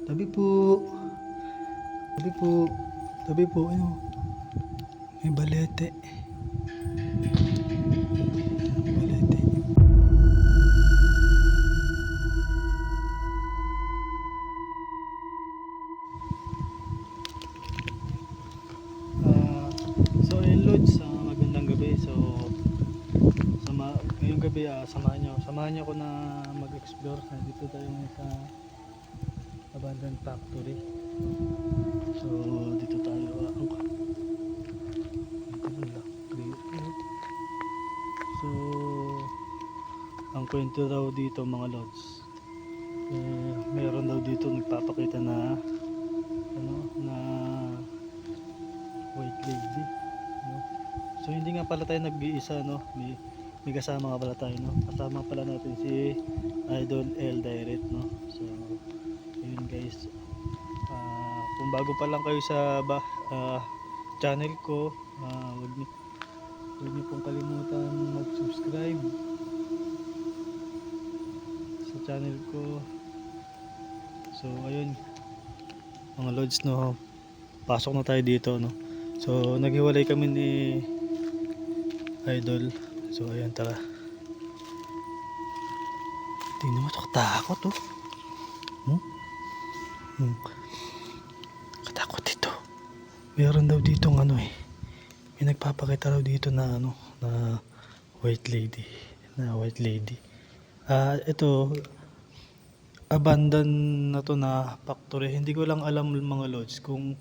Tabi po. Tabi po. Tabi po. Ano? May balete. Balete. So ayun Lods, magandang gabi. So ngayong gabi samahan niyo ako na mag-explore. Dito tayo ngayon sa abandoned factory. So dito tayo So ang kwento daw dito mga Lods, meron daw dito nagpapakita na na white lady, no? So hindi nga pala tayo nag-iisa, no? May kasama nga pala tayo, no? Kasama pala natin si Idol L Direct, no? So yun guys, kung bago pa lang kayo sa channel ko, huwag niyo pong kalimutan mag-subscribe sa channel ko. So ayun mga Lods, no? Pasok na tayo dito, no? So naghiwalay kami ni Idol. So ayan, tara. Tingnan mo, katakot, oh. Katakot dito. Meron daw dito may nagpapakita daw dito na na white lady. Ito abandoned na to na factory. Hindi ko lang alam mga Lods kung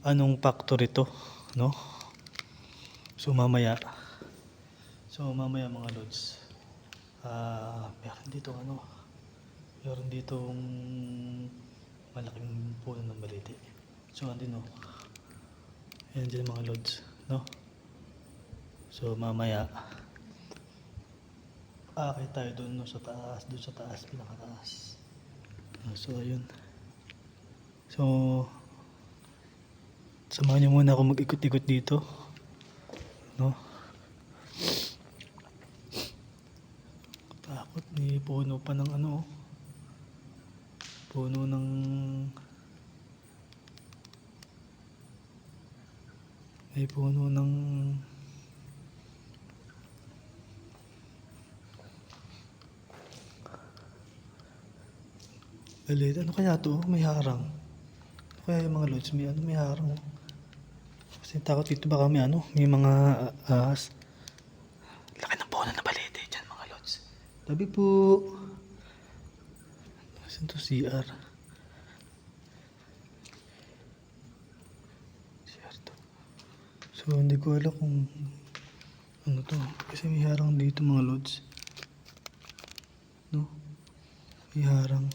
anong factory to, no? So mamaya mga Lods, meron ditong malaking puno ng balete. So andun, no? Ayan dyan mga Lods, no? So mamaya akit tayo doon, no, sa taas, pinakataas. So ayun. So samahan niyo muna ako mag-ikot-ikot dito, no? Takot, may puno pa ng puno ng balete. Ano kaya to? May harang. Ano kaya yung mga Lods? May harang. Kasi takot dito baka may mga ahas. Laki ng puno na balete dyan mga Lods. Tabi po. Saan to? CR to. So hindi ko alam kung ano to. Kasi may harang dito mga Lods, no? May harang.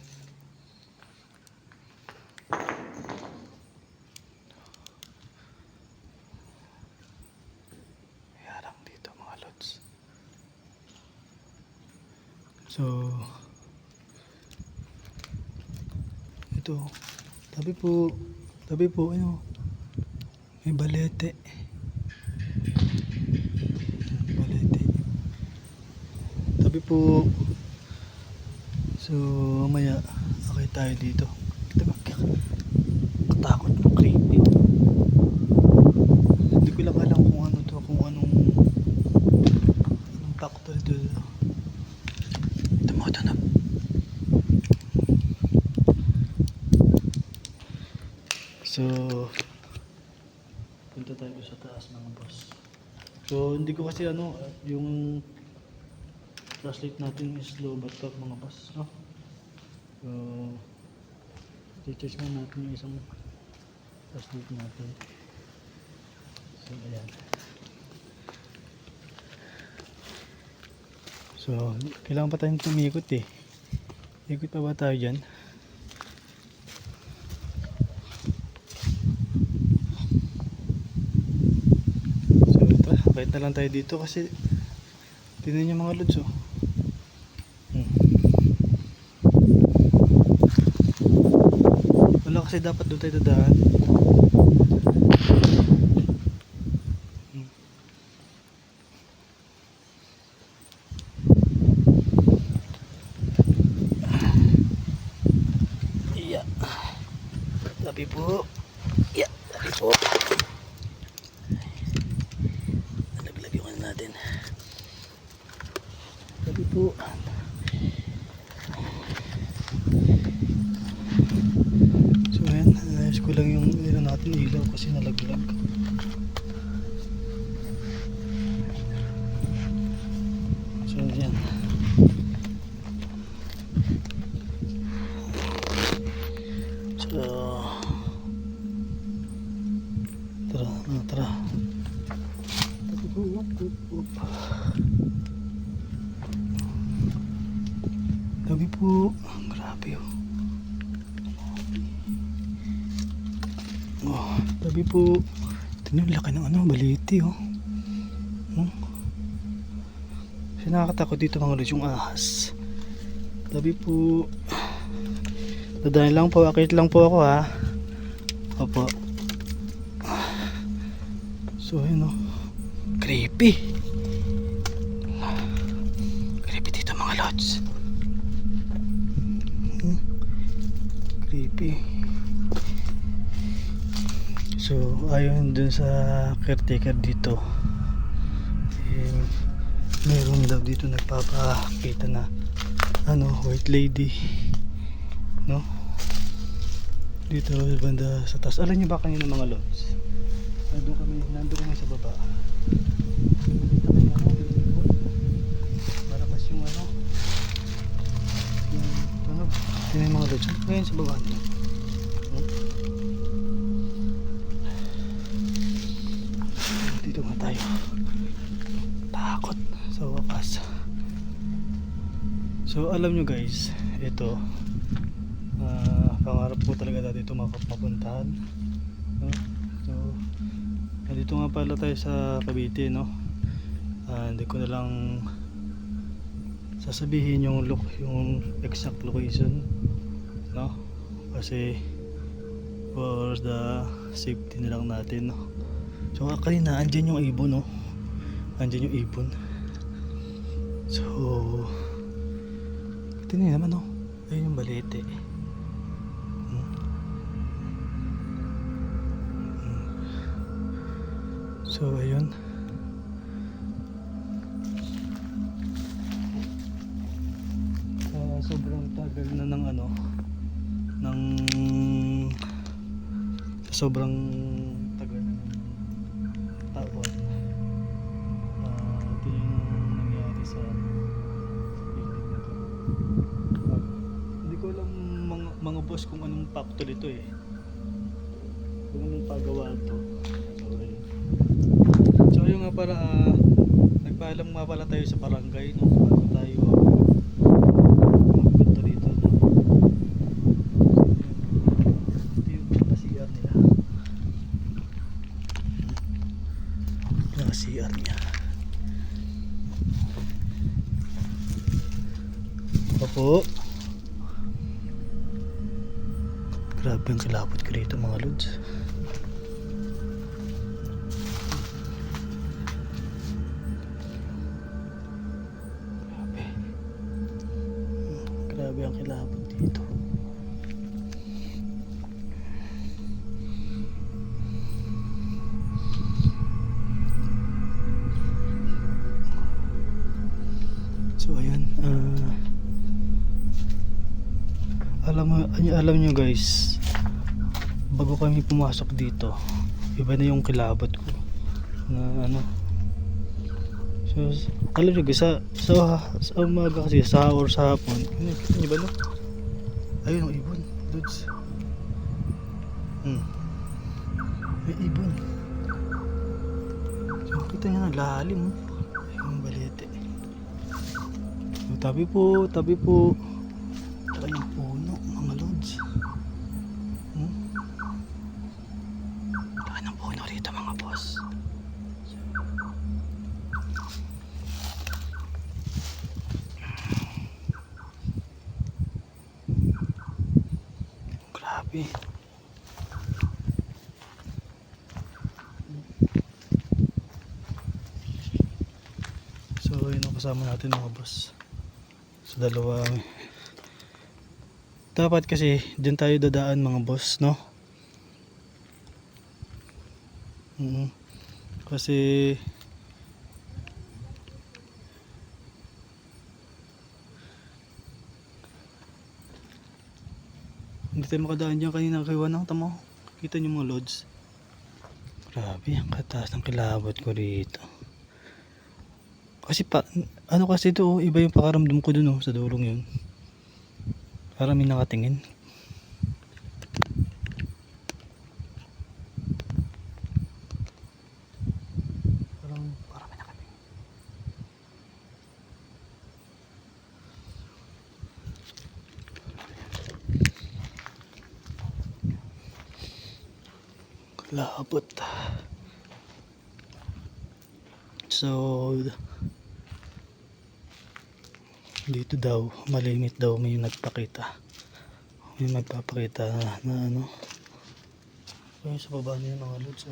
So ito, tabi po, may balete. Tabi po. So mamaya akit tayo dito. Katakot, no? Creepy. Hindi ko lang alam kung ano to, kung anong factory to. Ito na. So punta tayo sa taas mga boss. So hindi ko kasi yung flashlight natin is low battery mga boss, no? So i-charge mo natin yung isang flashlight natin. So ayan. So kailangan pa tayong tumikot, ikot pa ba tayo dyan? So tara, bait na lang tayo dito kasi tingnan niyo mga Lods, wala kasi dapat doon tayo dadaan. Grabe po. Yeah, grabe po. Nalaglag yung ano natin. Grabe po. So ayan, ayos ko lang yung natin ilaw kasi nalaglag. So ayan. So tara. Gabi po. Grabe oh. Oh, gabi po. Tingnan, laki ng ano, baliti oh. Kasi nakakatakot dito mga lods, yung ahas. Gabi po. Dadaan lang po, akit lang po ako ha. Opo. So ayun oh. Creepy. Creepy dito mga lods. Creepy. So ayon dun sa caretaker dito, meron daw dito nagpapakita na ano, white lady, no? Dito banda sa taas. Alam niyo ba kanina mga lods? Nandun kami sa baba. Malakas yung ano, yung tunog. Tingnan yung mga lods. Ngayon sa baba nila. Dito nga tayo. Takot sa wakas. So alam nyo guys, ito pangarap ko talaga dati ito mapuntahan, no? So dito nga pala tayo sa Cavite, no? Hindi ko na lang sasabihin yung exact location, no? Kasi for the safety na lang natin, no? So kanina andyan yung ibon, no? Andyan yung ibon. So tingnan naman, no? Ayun yung balete. So ayun. Sobrang tagal na ng ano, ng sobrang tagal na ng taon. Ito yung nangyari sa building na to. Hindi ko alam mga boss kung anong factory ito eh, kung anong pagawa ito. So ayun nga para nagpaalam nga pala tayo sa barangay, no? Bago tayo magpunta dito, no? Ito yung CR nila. Yung CR niya. Opo. Grabe ang kilapot ko dito mga lods. Grabe ang kilapot dito. So ayan, alam nyo guys, bago kami pumasok dito, iba na yung kilabot ko na ano. So alam nyo guys, sa umaga kasi, sa or sa hapon, kita nyo ba, no? Ayun ang ibon, dudes. May ibon. So kita nyo na lalim, ayun ang balete. So tabi po tabi ng puno mga lods. Tabi ng puno rito mga boss. Grabe. So yun ang kasama natin mga boss. So dalawa. Dapat kasi dyan tayo dadaan mga boss, no? Mm. Kasi hindi tayo makadaan dyan kanina kay Wanang. Tamo, kita nyo mga lods. Grabe, ang kataas ng kilabot ko rito. Kasi ano kasi ito, iba yung pakaramdam ko dun sa dulong yun. Parang may nakatingin. Parang may nakatingin. Kilabot. So dito daw malimit daw may nagpakita, may magpapakita na ano. Ayun sa baba niya mga lods.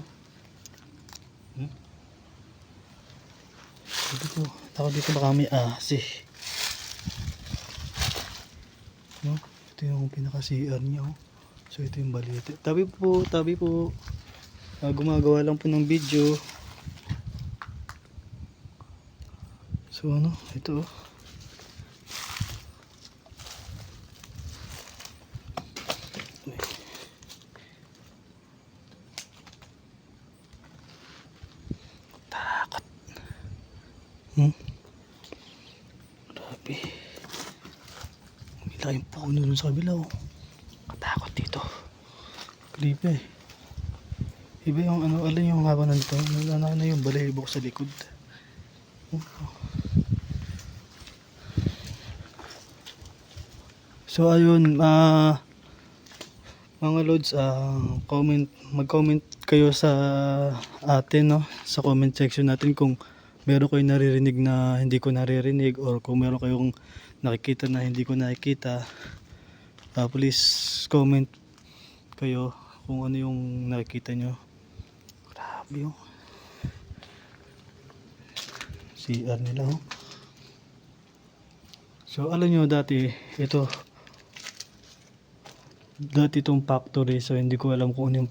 Dito ako dito baka may asi. No? Ito yung pinaka CR niya. So ito yung balite. Tabi po. Gumagawa lang po ng video. So ano, ito takot. Grabe. May laking puno dun sa kabila. Katakot dito. Klipa eh. Iba yung ano, alin yung haba nito. Ano na yung balibok sa likod. So ayun, mga lods, mag-comment kayo sa atin, no, sa comment section natin kung meron kayong naririnig na hindi ko naririnig, or kung meron kayong nakikita na hindi ko nakikita. Please comment kayo kung ano yung nakikita nyo. Grabe yung CR nila. So alam nyo, dati itong factory, so hindi ko alam kung ano yung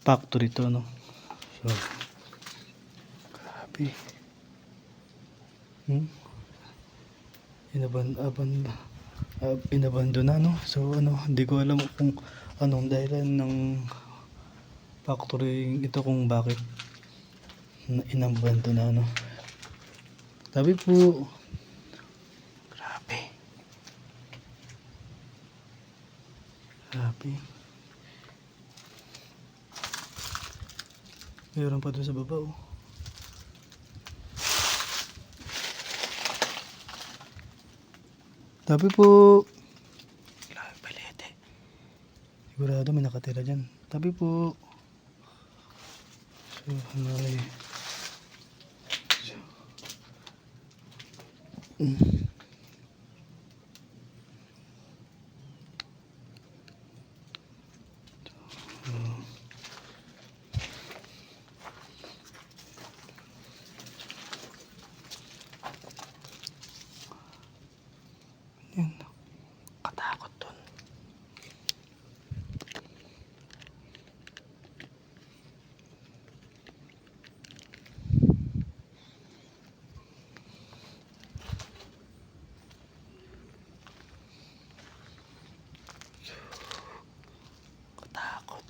factory to, no. So grabe. Inabando na, no. So ano, hindi ko alam kung anong dahilan ng factory ito, kung bakit inabando na, no. Sabi po, grabe. Meron pa doon sa baba, Sabi po, grabe balete. Sigurado may nakatira dyan. Sabi po. So, hanay. Yan. Katakot dun. Katakot.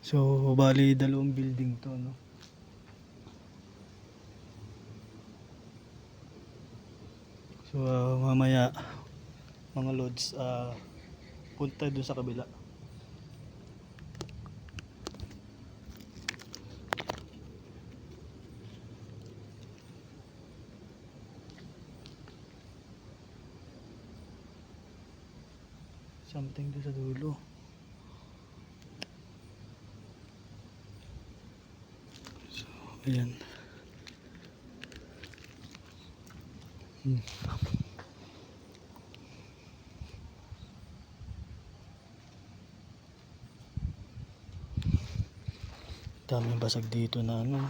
So, bali dalawang building to, no. So, mamaya mga lods, punta doon sa kabila. Something doon sa dulo. So, ayan. Daming basag dito na ano.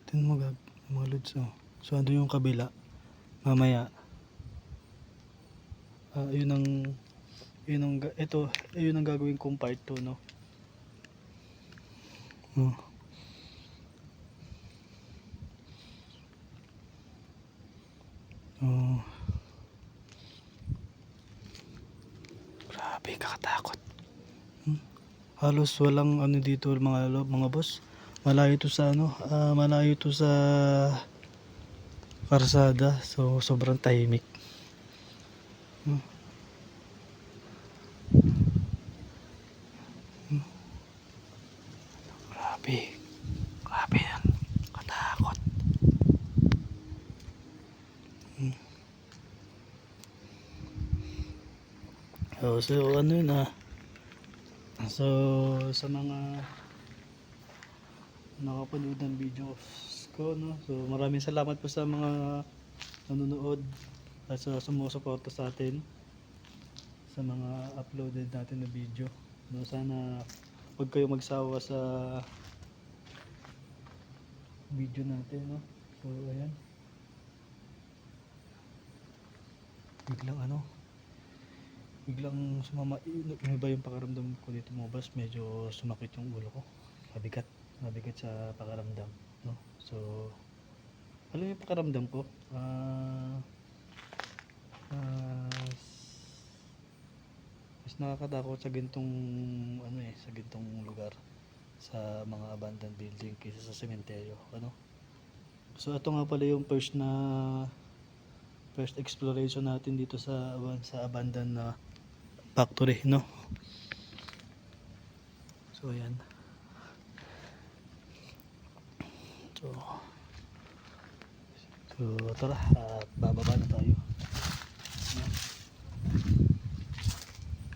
Tingnan mo mga lods, So ando yung kabila. Mamaya Yun ang ito, yun ang gagawin kong part 2, no. Oh. Oh. Grabe, kakatakot. Halos walang ano dito mga boss. Malayo to sa malayo to sa karsada. So sobrang tahimik. Grabe. Grabe yan. Katakot. So ano yun So sa mga nakapanood ng videos ko, no. So maraming salamat po sa mga nanonood at sa sumusuporta sa atin sa mga uploaded natin na video, no. Sana huwag kayo magsawa sa video natin, no. So ayan, biglang sumama, iba yung pakiramdam ko dito mga boss. Medyo sumakit yung ulo ko, mabigat sa pakiramdam, no. So alam yung pakiramdam ko, mas nakakatakot sa gintong sa gintong lugar, sa mga abandoned building kaysa sa sementeryo, ano. So ito nga pala yung first exploration natin dito sa abandoned na factory, no. So ayan. So tara, at bababa na tayo.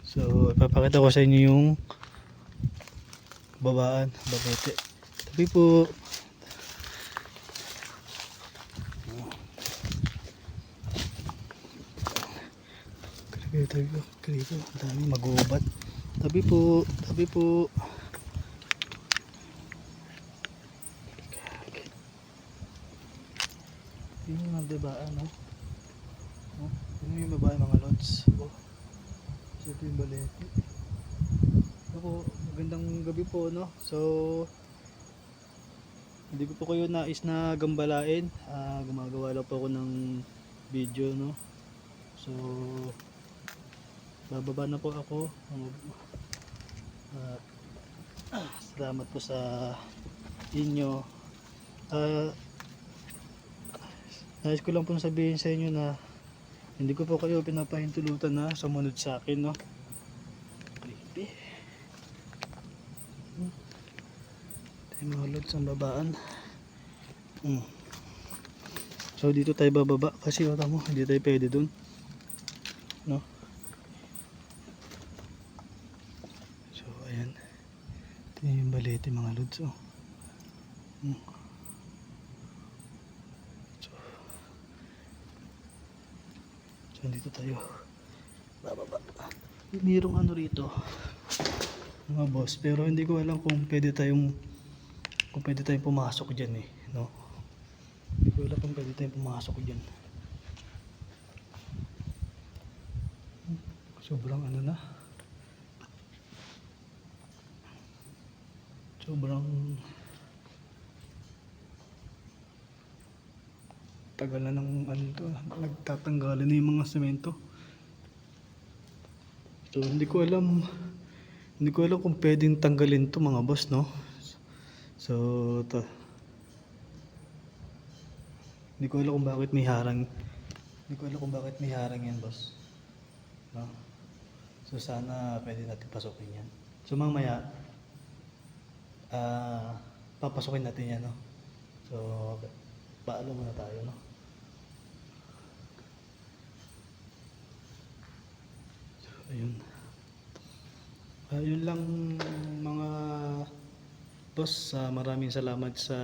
So ipapakita ko sa inyo yung babaan, babete. Tabi po. Dito, ang daming mag-uubat. Tabi po, tabi po. Yun yung magbabaan, no? Yun yung babae, mga lods. So ito yung balete. Ako, magandang gabi po, no? So hindi ko po kayo nais na gambalain. Gumagawa lang po ako ng video, no? So bababa na po ako. Salamat po sa inyo. Nais ko lang po sabihin sa inyo na hindi ko po kayo pinapahintulutan na sumunod sa akin, no? Creepy. Tayo mga lods ang babaan. So dito tayo bababa kasi wala mo, hindi tayo pwede dun, no? So ayan, ito yung balete mga lods, oh. So dito tayo bababa. Mayroong ano rito mga boss, pero hindi ko alam kung pwede tayong pumasok dyan, no? Hindi ko alam kung pwede tayong pumasok dyan. Sobrang sobrang tagal na ng nagtatanggalan na yung mga semento. So hindi ko alam kung pwedeng tanggalin to mga boss, no. So hindi ko alam kung bakit may harang yan, boss, no. So sana pwede natin pasukin yan. So mamaya papasukin natin yan, no. So paalam muna tayo, no. So ayun, yun lang mga boss. Maraming salamat sa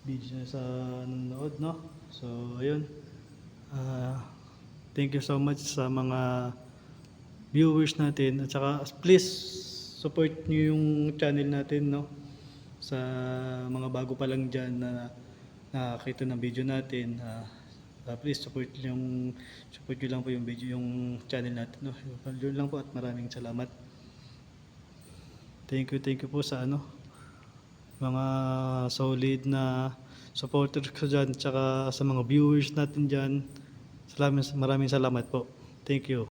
video sa nanonood, no. So ayun, thank you so much sa mga viewers natin, at saka please support nyo yung channel natin, no. Sa mga bago pa lang dyan na nakakita ng video natin, Please support nyo lang po yung video, yung channel natin, no. Yun lang po at maraming salamat. Thank you po sa mga solid na supporters ko dyan, tsaka sa mga viewers natin dyan. Maraming salamat po. Thank you.